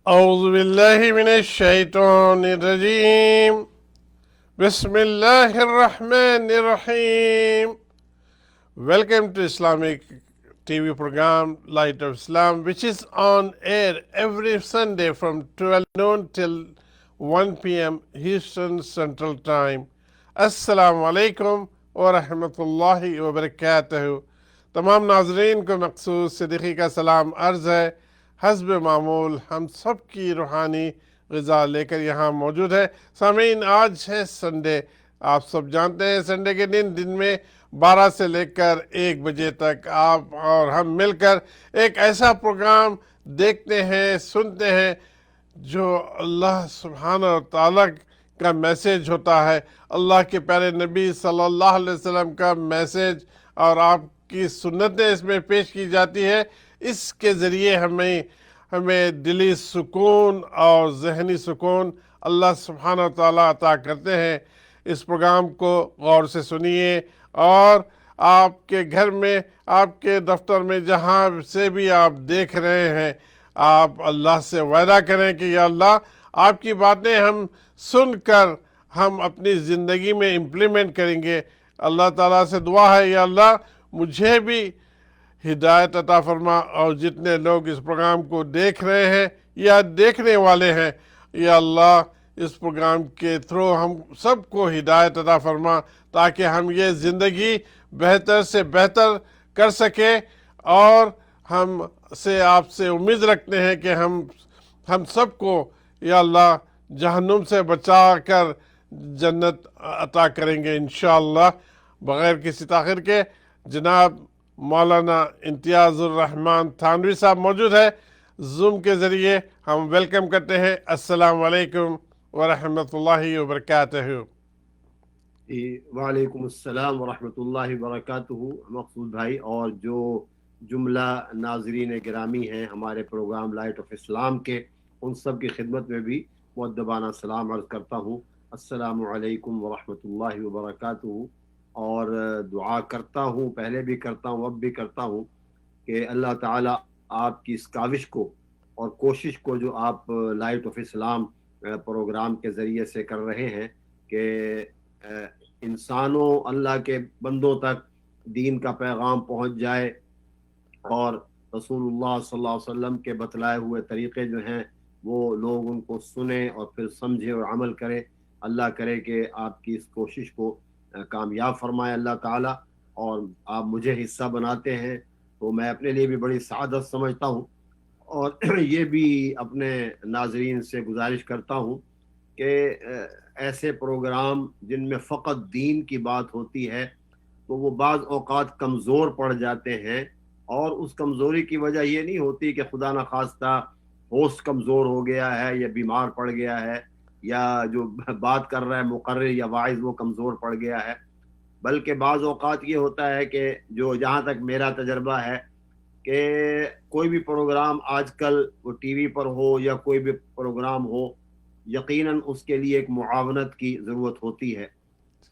اعوذ باللہ من الشیطان الرجیم بسم اللہ الرحمن الرحیم. Welcome to Islamic TV program Light of Islam, which is on air every Sunday from 12 noon till 1 p.m. Eastern Central Time. السلام علیکم ورحمۃ اللہ وبرکاتہ. تمام ناظرین کو مخصوص صدیقی کا سلام عرض ہے. حسب معمول ہم سب کی روحانی غذا لے کر یہاں موجود ہے. سامعین، آج ہے سنڈے. آپ سب جانتے ہیں سنڈے کے دن میں 12 سے لے کر 1 بجے تک آپ اور ہم مل کر ایک ایسا پروگرام دیکھتے ہیں، سنتے ہیں جو اللہ سبحانہ و تعالیٰ کا میسیج ہوتا ہے، اللہ کے پیارے نبی صلی اللہ علیہ وسلم کا میسیج، اور آپ کی سنتیں اس میں پیش کی جاتی ہے. اس کے ذریعے ہمیں دلی سکون اور ذہنی سکون اللہ سبحانہ و تعالیٰ عطا کرتے ہیں. اس پروگرام کو غور سے سنیے، اور آپ کے گھر میں، آپ کے دفتر میں، جہاں سے بھی آپ دیکھ رہے ہیں، آپ اللہ سے وعدہ کریں کہ یا اللہ، آپ کی باتیں ہم سن کر ہم اپنی زندگی میں امپلیمنٹ کریں گے. اللہ تعالیٰ سے دعا ہے، یا اللہ مجھے بھی ہدایت عطا فرما، اور جتنے لوگ اس پروگرام کو دیکھ رہے ہیں یا دیکھنے والے ہیں، یا اللہ اس پروگرام کے تھرو ہم سب کو ہدایت عطا فرما، تاکہ ہم یہ زندگی بہتر سے بہتر کر سکیں. اور ہم آپ سے امید رکھتے ہیں کہ ہم سب کو یا اللہ جہنم سے بچا کر جنت عطا کریں گے انشاءاللہ. بغیر کسی تاخیر کے جناب مولانا امتیاز الرحمن تھانوی صاحب موجود ہے. زوم کے ذریعے ہم ویلکم کرتے ہیں. السلام علیکم ورحمۃ اللہ وبرکاتہ. وعلیکم السلام ورحمۃ اللہ وبرکاتہ. مقصود بھائی اور جو جملہ ناظرین گرامی ہیں ہمارے پروگرام لائٹ آف اسلام کے، ان سب کی خدمت میں بھی مؤدبانہ سلام عرض کرتا ہوں. السلام علیکم ورحمۃ اللہ وبرکاتہ. اور دعا کرتا ہوں، پہلے بھی کرتا ہوں، اب بھی کرتا ہوں، کہ اللہ تعالیٰ آپ کی اس کاوش کو اور کوشش کو جو آپ لائٹ آف اسلام پروگرام کے ذریعے سے کر رہے ہیں کہ انسانوں، اللہ کے بندوں تک دین کا پیغام پہنچ جائے، اور رسول اللہ صلی اللہ علیہ وسلم کے بتلائے ہوئے طریقے جو ہیں وہ لوگ ان کو سنیں اور پھر سمجھے اور عمل کریں. اللہ کرے کہ آپ کی اس کوشش کو کامیاب فرمائے اللہ تعالیٰ. اور آپ مجھے حصہ بناتے ہیں تو میں اپنے لیے بھی بڑی سعادت سمجھتا ہوں. اور یہ بھی اپنے ناظرین سے گزارش کرتا ہوں کہ ایسے پروگرام جن میں فقط دین کی بات ہوتی ہے تو وہ بعض اوقات کمزور پڑ جاتے ہیں، اور اس کمزوری کی وجہ یہ نہیں ہوتی کہ خدا نخواستہ ہوسٹ کمزور ہو گیا ہے یا بیمار پڑ گیا ہے یا جو بات کر رہا ہے مقرر یا واعظ وہ کمزور پڑ گیا ہے، بلکہ بعض اوقات یہ ہوتا ہے کہ جو جہاں تک میرا تجربہ ہے کہ کوئی بھی پروگرام آج کل وہ ٹی وی پر ہو یا کوئی بھی پروگرام ہو، یقیناً اس کے لیے ایک معاونت کی ضرورت ہوتی ہے.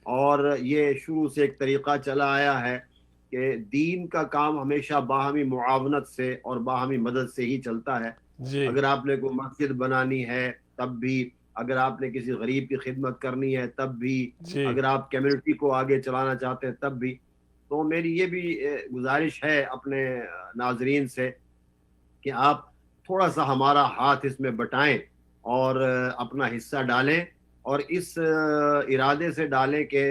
اور یہ شروع سے ایک طریقہ چلا آیا ہے کہ دین کا کام ہمیشہ باہمی معاونت سے اور باہمی مدد سے ہی چلتا ہے. اگر آپ نے کوئی مسجد بنانی ہے تب بھی، اگر آپ نے کسی غریب کی خدمت کرنی ہے تب بھی، اگر آپ کمیونٹی کو آگے چلانا چاہتے ہیں تب بھی. تو میری یہ بھی گزارش ہے اپنے ناظرین سے کہ آپ تھوڑا سا ہمارا ہاتھ اس میں بٹائیں اور اپنا حصہ ڈالیں، اور اس ارادے سے ڈالیں کہ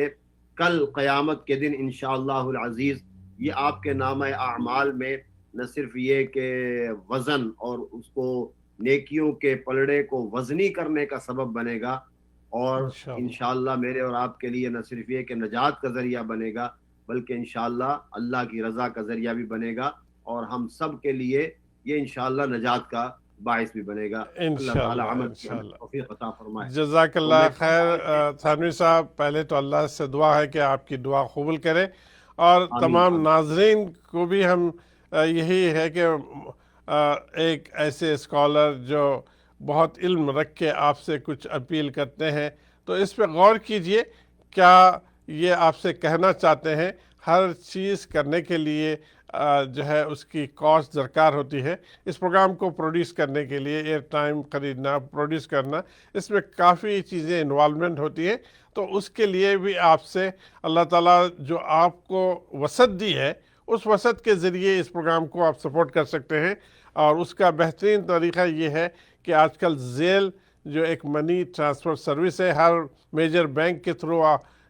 کل قیامت کے دن انشاءاللہ العزیز یہ آپ کے نامہ اعمال میں نہ صرف یہ کہ وزن اور اس کو نیکیوں کے پلڑے کو وزنی کرنے کا سبب بنے گا، اور انشاءاللہ میرے اور آپ کے لیے نہ صرف یہ کہ نجات کا ذریعہ بنے گا، بلکہ انشاءاللہ اللہ کی رضا کا ذریعہ بھی بنے گا، اور ہم سب کے لیے یہ انشاءاللہ نجات کا باعث بھی بنے گا. اللہ تعالیٰ عمل کی توفیق عطا فرمائے. جزاک اللہ خیر تھانوی صاحب. پہلے تو اللہ سے دعا ہے کہ آپ کی دعا قبول کرے، اور تمام ناظرین کو بھی ہم یہی ہے کہ ایک ایسے اسکالر جو بہت علم رکھ کے آپ سے کچھ اپیل کرتے ہیں تو اس پہ غور کیجئے. کیا یہ آپ سے کہنا چاہتے ہیں؟ ہر چیز کرنے کے لیے جو ہے اس کی کاسٹ درکار ہوتی ہے اس پروگرام کو پروڈیوس کرنے کے لیے، ایئر ٹائم خریدنا، پروڈیوس کرنا، اس میں کافی چیزیں انوالومنٹ ہوتی ہے. تو اس کے لیے بھی آپ سے اللہ تعالیٰ جو آپ کو وسعت دی ہے اس وسعت کے ذریعے اس پروگرام کو آپ سپورٹ کر سکتے ہیں. اور اس کا بہترین طریقہ یہ ہے کہ آج کل ذیل جو ایک منی ٹرانسفر سروس ہے، ہر میجر بینک کے تھرو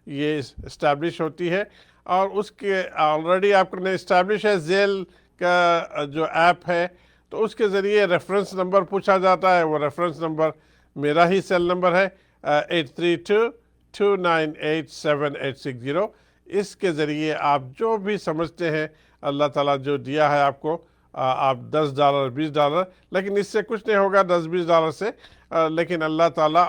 یہ اسٹیبلش ہوتی ہے، اور اس کے آلریڈی آپ نے اسٹیبلش ہے ذیل کا جو ایپ ہے. تو اس کے ذریعے ریفرنس نمبر پوچھا جاتا ہے، وہ ریفرنس نمبر میرا ہی سیل نمبر ہے 8322987860. اس کے ذریعے آپ جو بھی سمجھتے ہیں اللہ تعالیٰ جو دیا ہے آپ کو، آپ $10 $20، لیکن اس سے کچھ نہیں ہوگا $10-20 سے. لیکن اللہ تعالیٰ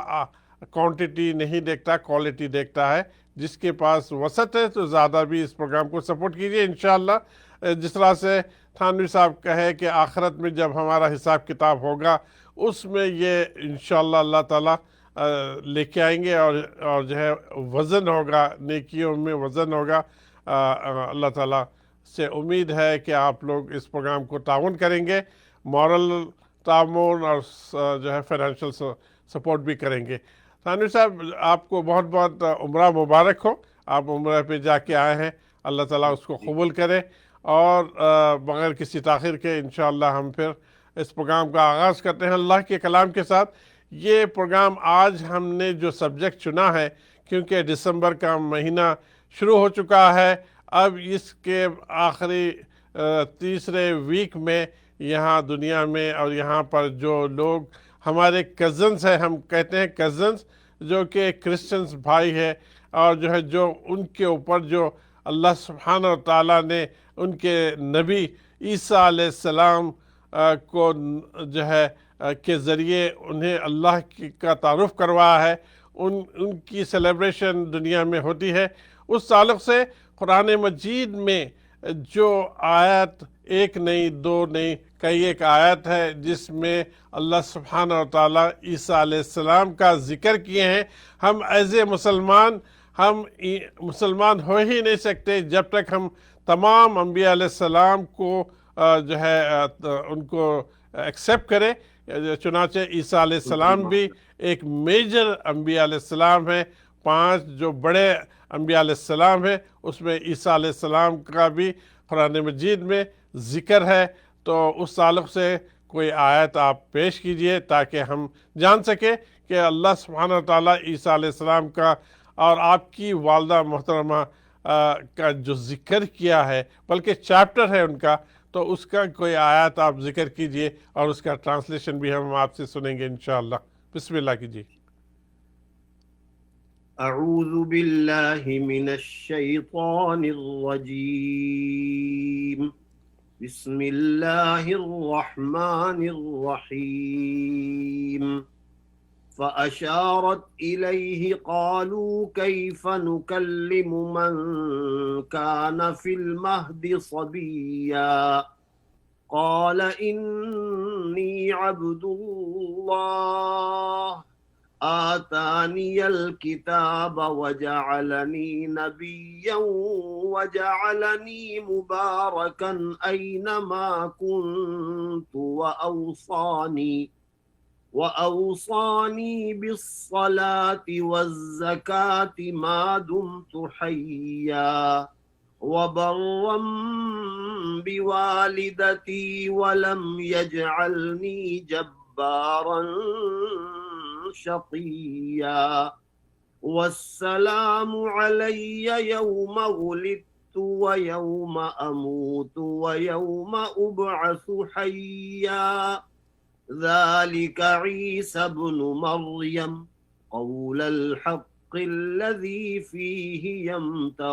کوانٹٹی نہیں دیکھتا، کوالٹی دیکھتا ہے. جس کے پاس وسعت ہے تو زیادہ بھی اس پروگرام کو سپورٹ کیجیے انشاءاللہ. جس طرح سے تھانوی صاحب کہے کہ آخرت میں جب ہمارا حساب کتاب ہوگا اس میں یہ انشاءاللہ اللہ تعالیٰ لے کے آئیں گے، اور جو ہے وزن ہوگا، نیکیوں میں وزن ہوگا. اللہ تعالیٰ سے امید ہے کہ آپ لوگ اس پروگرام کو تعاون کریں گے، مورل تعاون اور جو ہے فائنینشیل سپورٹ بھی کریں گے. ثانوی صاحب آپ کو بہت بہت عمرہ مبارک ہو. آپ عمرہ پہ جا کے آئے ہیں، اللہ تعالیٰ اس کو قبول کرے. اور بغیر کسی تاخیر کے انشاءاللہ ہم پھر اس پروگرام کا آغاز کرتے ہیں اللہ کے کلام کے ساتھ. یہ پروگرام آج ہم نے جو سبجیکٹ چنا ہے، کیونکہ دسمبر کا مہینہ شروع ہو چکا ہے، اب اس کے آخری تیسرے ویک میں یہاں دنیا میں اور یہاں پر جو لوگ ہمارے کزنز ہیں، ہم کہتے ہیں کزنز، جو کہ کرسچنز بھائی ہے، اور جو ہے جو ان کے اوپر جو اللہ سبحانہ و تعالیٰ نے ان کے نبی عیسیٰ علیہ السلام کو جو ہے کے ذریعے انہیں اللہ کا تعارف کروایا ہے، ان کی سیلیبریشن دنیا میں ہوتی ہے. اس تعلق سے قرآن مجید میں جو آیت ایک نہیں دو نہیں کئی ایک آیت ہے جس میں اللہ سبحانہ و تعالیٰ عیسیٰ علیہ السلام کا ذکر کیے ہیں. ہم ایز اے ہم مسلمان ہو ہی نہیں سکتے جب تک ہم تمام انبیاء علیہ السلام کو جو ہے ان کو ایکسیپٹ کرے. چنانچہ عیسیٰ علیہ السلام بھی ایک میجر انبیاء علیہ السلام ہے. 5 جو بڑے انبیاء علیہ السلام ہیں اس میں عیسیٰ علیہ السلام کا بھی قرآن مجید میں ذکر ہے. تو اس تعلق سے کوئی آیت آپ پیش کیجئے تاکہ ہم جان سکیں کہ اللہ سبحانہ وتعالیٰ عیسیٰ علیہ السلام کا اور آپ کی والدہ محترمہ کا جو ذکر کیا ہے، بلکہ چیپٹر ہے ان کا، تو اس کا کوئی آیات آپ ذکر کیجئے اور اس کا ٹرانسلیشن بھی ہم آپ سے سنیں گے انشاءاللہ. بسم اللہ کیجئے. اعوذ باللہ من الشیطان الرجیم. بسم اللہ الرحمن الرحیم. فأشارت إليه قالوا كيف نكلم من كان في المهد صبيا قال إني عبد الله آتاني الكتاب وجعلني نبيا وجعلني مباركا أينما كنت وأوصاني بالصلاة والزكاة ما دمت حيا وبرا بوالدتي ولم يجعلني جبارا شقيا والسلام علي يوم ولدت ويوم أموت ويوم أبعث حيا ذلك عيسى ابن مريم قول الحق الذي فيه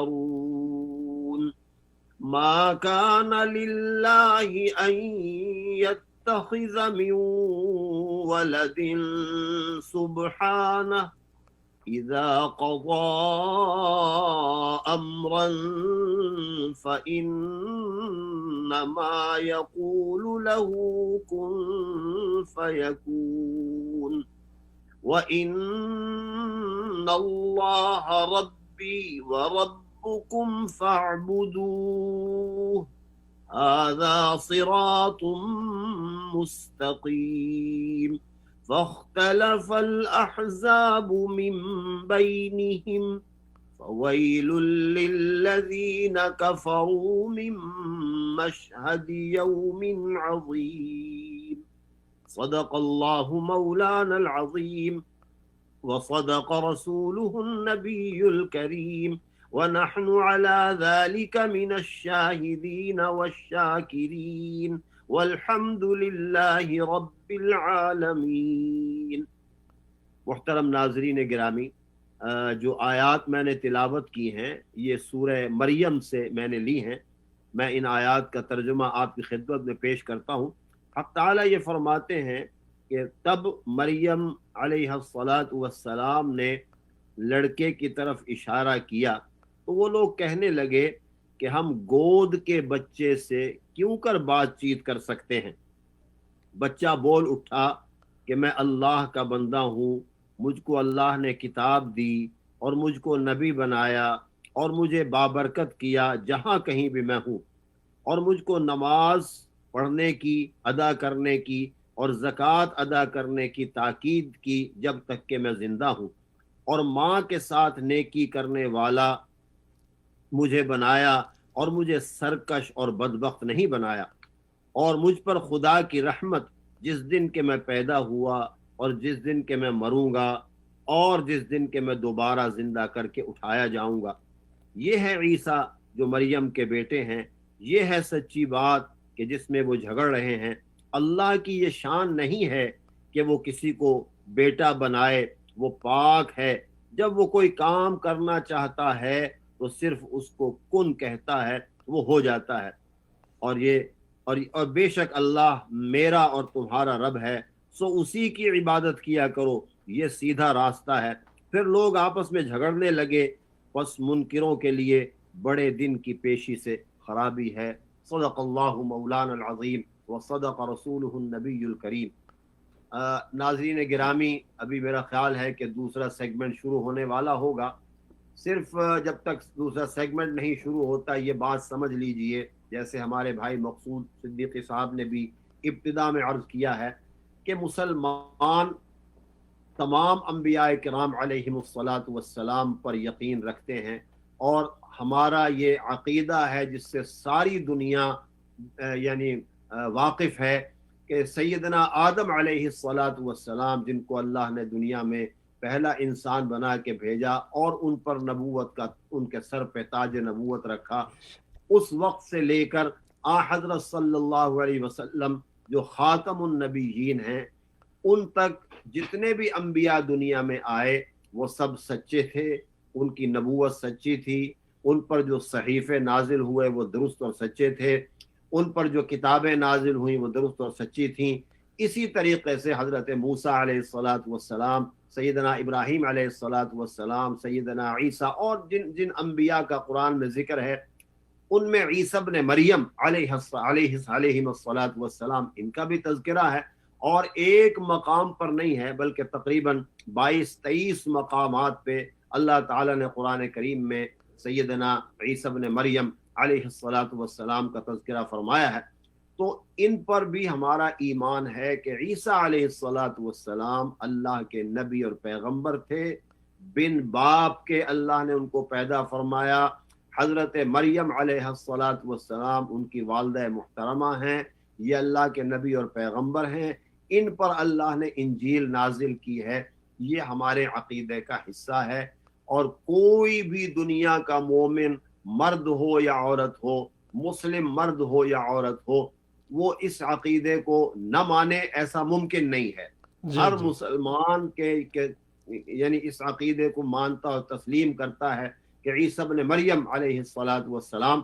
يمترون. ما كان لله أن يتخذ من ولد سبحانه إذا قضى أمرا فإنما يقول له كن فيكون. وإن الله ربي وربكم فاعبدوه هذا صراط مستقيم فاختلف الأحزاب من بينهم فويل للذين كفروا من مشهد يوم عظيم صدق الله مولانا العظيم وصدق رسوله النبي الكريم ونحن على ذلك من الشاهدين والشاكرين والحمد لله رب العالمین۔ محترم ناظرین گرامی، جو آیات میں نے تلاوت کی ہیں یہ سورہ مریم سے میں نے لی ہیں۔ میں ان آیات کا ترجمہ آپ کی خدمت میں پیش کرتا ہوں۔ حق تعالیٰ یہ فرماتے ہیں کہ تب مریم علیہ السلام نے لڑکے کی طرف اشارہ کیا تو وہ لوگ کہنے لگے کہ ہم گود کے بچے سے کیوں کر بات چیت کر سکتے ہیں۔ بچہ بول اٹھا کہ میں اللہ کا بندہ ہوں، مجھ کو اللہ نے کتاب دی اور مجھ کو نبی بنایا اور مجھے بابرکت کیا جہاں کہیں بھی میں ہوں، اور مجھ کو نماز پڑھنے کی، ادا کرنے کی اور زکوٰۃ ادا کرنے کی تاکید کی جب تک کہ میں زندہ ہوں، اور ماں کے ساتھ نیکی کرنے والا مجھے بنایا اور مجھے سرکش اور بدبخت نہیں بنایا، اور مجھ پر خدا کی رحمت جس دن کہ میں پیدا ہوا اور جس دن کہ میں مروں گا اور جس دن کہ میں دوبارہ زندہ کر کے اٹھایا جاؤں گا۔ یہ ہے عیسیٰ جو مریم کے بیٹے ہیں، یہ ہے سچی بات کہ جس میں وہ جھگڑ رہے ہیں۔ اللہ کی یہ شان نہیں ہے کہ وہ کسی کو بیٹا بنائے، وہ پاک ہے۔ جب وہ کوئی کام کرنا چاہتا ہے تو صرف اس کو کن کہتا ہے، وہ ہو جاتا ہے۔ اور بے شک اللہ میرا اور تمہارا رب ہے، سو اسی کی عبادت کیا کرو، یہ سیدھا راستہ ہے۔ پھر لوگ آپس میں جھگڑنے لگے، پس منکروں کے لیے بڑے دن کی پیشی سے خرابی ہے۔ صدق اللہ مولانا العظیم وصدق رسولہ النبی الکریم۔ ناظرین گرامی، ابھی میرا خیال ہے کہ دوسرا سیگمنٹ شروع ہونے والا ہوگا۔ صرف جب تک دوسرا سیگمنٹ نہیں شروع ہوتا یہ بات سمجھ لیجئے، جیسے ہمارے بھائی مقصود صدیقی صاحب نے بھی ابتدا میں عرض کیا ہے کہ مسلمان تمام انبیاء کرام علیہم الصلاۃ پر یقین رکھتے ہیں، اور ہمارا یہ عقیدہ ہے جس سے ساری دنیا یعنی واقف ہے کہ سیدنا آدم علیہ السلام جن کو اللہ نے دنیا میں پہلا انسان بنا کے بھیجا اور ان پر نبوت کا، ان کے سر پہ تاج نبوت رکھا، اس وقت سے لے کر حضرت صلی اللہ علیہ وسلم جو خاتم النبیین ہیں، ان تک جتنے بھی انبیاء دنیا میں آئے وہ سب سچے تھے، ان کی نبوت سچی تھی، ان پر جو صحیفے نازل ہوئے وہ درست اور سچے تھے، ان پر جو کتابیں نازل ہوئیں وہ درست اور سچی تھیں۔ اسی طریقے سے حضرت موسیٰ علیہ السلام، سیدنا ابراہیم علیہ السلام، سیدنا عیسیٰ اور جن انبیاء کا قرآن میں ذکر ہے، ان میں عیسیٰ ابن مریم علیہ السلام ان کا بھی تذکرہ ہے، اور ایک مقام پر نہیں ہے بلکہ تقریباً 22-23 مقامات پہ اللہ تعالیٰ نے قرآن کریم میں سیدنا عیسیٰ ابن مریم علیہ السلام کا تذکرہ فرمایا ہے۔ تو ان پر بھی ہمارا ایمان ہے کہ عیسیٰ علیہ السلام اللہ کے نبی اور پیغمبر تھے، بن باپ کے اللہ نے ان کو پیدا فرمایا۔ حضرت مریم علیہ السلام ان کی والدہ محترمہ ہیں، یہ اللہ کے نبی اور پیغمبر ہیں، ان پر اللہ نے انجیل نازل کی ہے، یہ ہمارے عقیدے کا حصہ ہے۔ اور کوئی بھی دنیا کا مومن مرد ہو یا عورت ہو، مسلم مرد ہو یا عورت ہو، وہ اس عقیدے کو نہ مانے، ایسا ممکن نہیں ہے۔ ہر مسلمان کے یعنی اس عقیدے کو مانتا اور تسلیم کرتا ہے کہ عیسیٰ ابن مریم علیہ السلام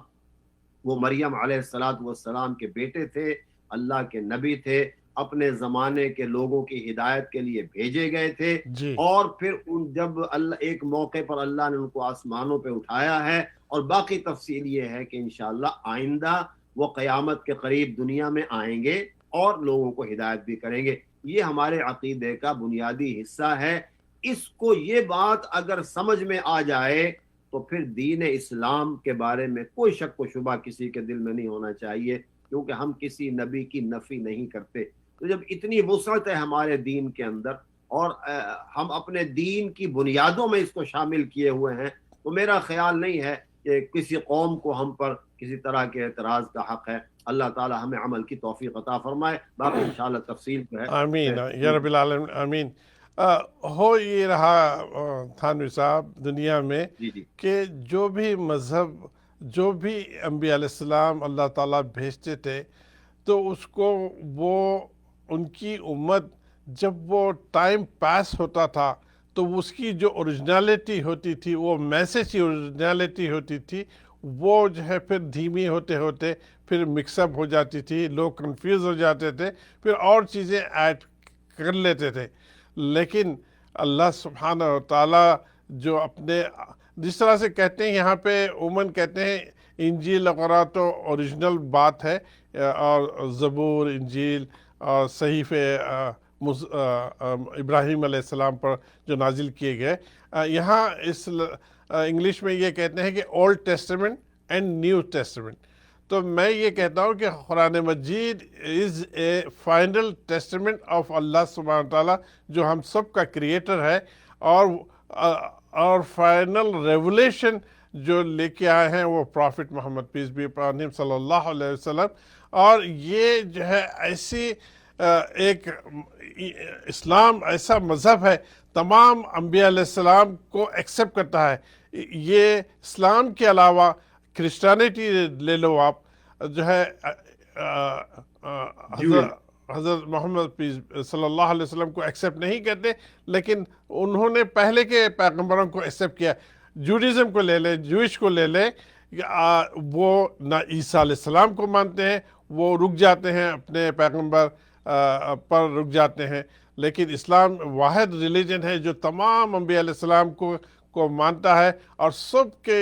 وہ مریم علیہ السلام کے بیٹے تھے، اللہ کے نبی تھے، اپنے زمانے کے لوگوں کی ہدایت کے لیے بھیجے گئے تھے، اور پھر جب اللہ ایک موقع پر اللہ نے ان کو آسمانوں پہ اٹھایا ہے، اور باقی تفصیل یہ ہے کہ انشاءاللہ آئندہ وہ قیامت کے قریب دنیا میں آئیں گے اور لوگوں کو ہدایت بھی کریں گے۔ یہ ہمارے عقیدے کا بنیادی حصہ ہے۔ اس کو یہ بات اگر سمجھ میں آ جائے تو پھر دین اسلام کے بارے میں کوئی شک و شبہ کسی کے دل میں نہیں ہونا چاہیے، کیونکہ ہم کسی نبی کی نفی نہیں کرتے۔ تو جب اتنی وسعت ہے ہمارے دین کے اندر اور ہم اپنے دین کی بنیادوں میں اس کو شامل کیے ہوئے ہیں، تو میرا خیال نہیں ہے کہ کسی قوم کو ہم پر کسی طرح کے اعتراض کا حق ہے۔ اللہ تعالی ہمیں عمل کی توفیق عطا فرمائے، باقی انشاءاللہ تفصیل جو ہے آمین یا رب العالمین، آمین۔ ہو یہ رہا تھانوی صاحب دنیا میں جی جی کہ جو بھی مذہب، جو بھی انبیاء علیہ السلام اللہ تعالیٰ بھیجتے تھے، تو اس کو وہ ان کی امت جب وہ ٹائم پاس ہوتا تھا تو اس کی جو اوریجنلٹی ہوتی تھی، وہ میسیج کی اوریجنلٹی ہوتی تھی، وہ جو ہے پھر دھیمی ہوتے ہوتے پھر مکس اپ ہو جاتی تھی، لوگ کنفیوز ہو جاتے تھے، پھر اور چیزیں ایڈ کر لیتے تھے۔ لیکن اللہ سبحانہ و تعالیٰ جو اپنے، جس طرح سے کہتے ہیں یہاں پہ عموماً کہتے ہیں انجیل وغیرہ تو اوریجنل بات ہے، اور زبور، انجیل اور صحیفے ابراہیم علیہ السلام پر جو نازل کیے گئے، یہاں اس انگلش میں یہ کہتے ہیں کہ old testament and new testament. تو میں یہ کہتا ہوں کہ قرآن مجید از اے فائنل ٹیسٹمنٹ آف اللہ سبحانہ تعالیٰ، جو ہم سب کا کریٹر ہے، اور فائنل ریولیشن جو لے کے آئے ہیں وہ prophet Muhammad peace be upon ہم صلی اللہ علیہ وسلم۔ اور یہ جو ہے ایسی ایک اسلام ایسا مذہب ہے، تمام انبیاء علیہ السلام کو ایکسیپٹ کرتا ہے۔ یہ اسلام کے علاوہ کرسچینٹی لے لو آپ، جو ہے حضرت محمد صلی اللہ علیہ وسلم کو ایکسیپٹ نہیں کرتے، لیکن انہوں نے پہلے کے پیغمبروں کو ایکسیپٹ کیا۔ جوڈیزم کو لے لیں، جوئش کو لے لیں، وہ نہ عیسیٰ علیہ السلام کو مانتے ہیں، وہ رک جاتے ہیں اپنے پیغمبر پر رک جاتے ہیں، لیکن اسلام واحد ریلیجن ہے جو تمام انبیاء علیہ السلام کو مانتا ہے، اور سب کے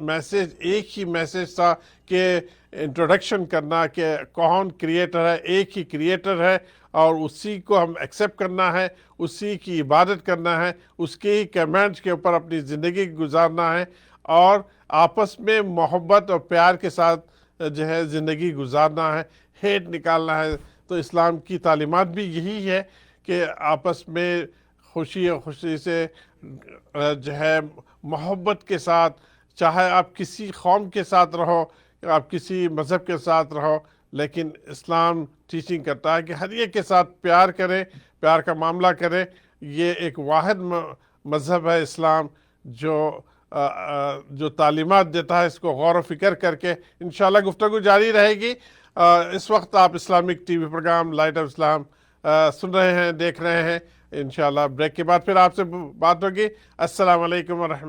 میسیج ایک ہی میسیج تھا کہ انٹروڈکشن کرنا کہ کون کریٹر ہے، ایک ہی کریٹر ہے، اور اسی کو ہم ایکسیپٹ کرنا ہے، اسی کی عبادت کرنا ہے، اس کے ہی کمانڈز کے اوپر اپنی زندگی گزارنا ہے، اور آپس میں محبت اور پیار کے ساتھ جو ہے زندگی گزارنا ہے، ہیٹ نکالنا ہے۔ تو اسلام کی تعلیمات بھی یہی ہے کہ آپس میں خوشی سے جو ہے محبت کے ساتھ، چاہے آپ کسی قوم کے ساتھ رہو، آپ کسی مذہب کے ساتھ رہو، لیکن اسلام ٹیچنگ کرتا ہے کہ ہر ایک کے ساتھ پیار کریں، پیار کا معاملہ کریں۔ یہ ایک واحد مذہب ہے اسلام جو تعلیمات دیتا ہے، اس کو غور و فکر کر کے انشاءاللہ گفتگو جاری رہے گی۔ اس وقت آپ Islamic T V programme light of Islam سن رہے ہیں، دیکھ رہے ہیں۔ انشاءاللہ بریک کے بعد پھر آپ سے بات ہوگی۔ السلام علیکم ورحمۃ اللہ۔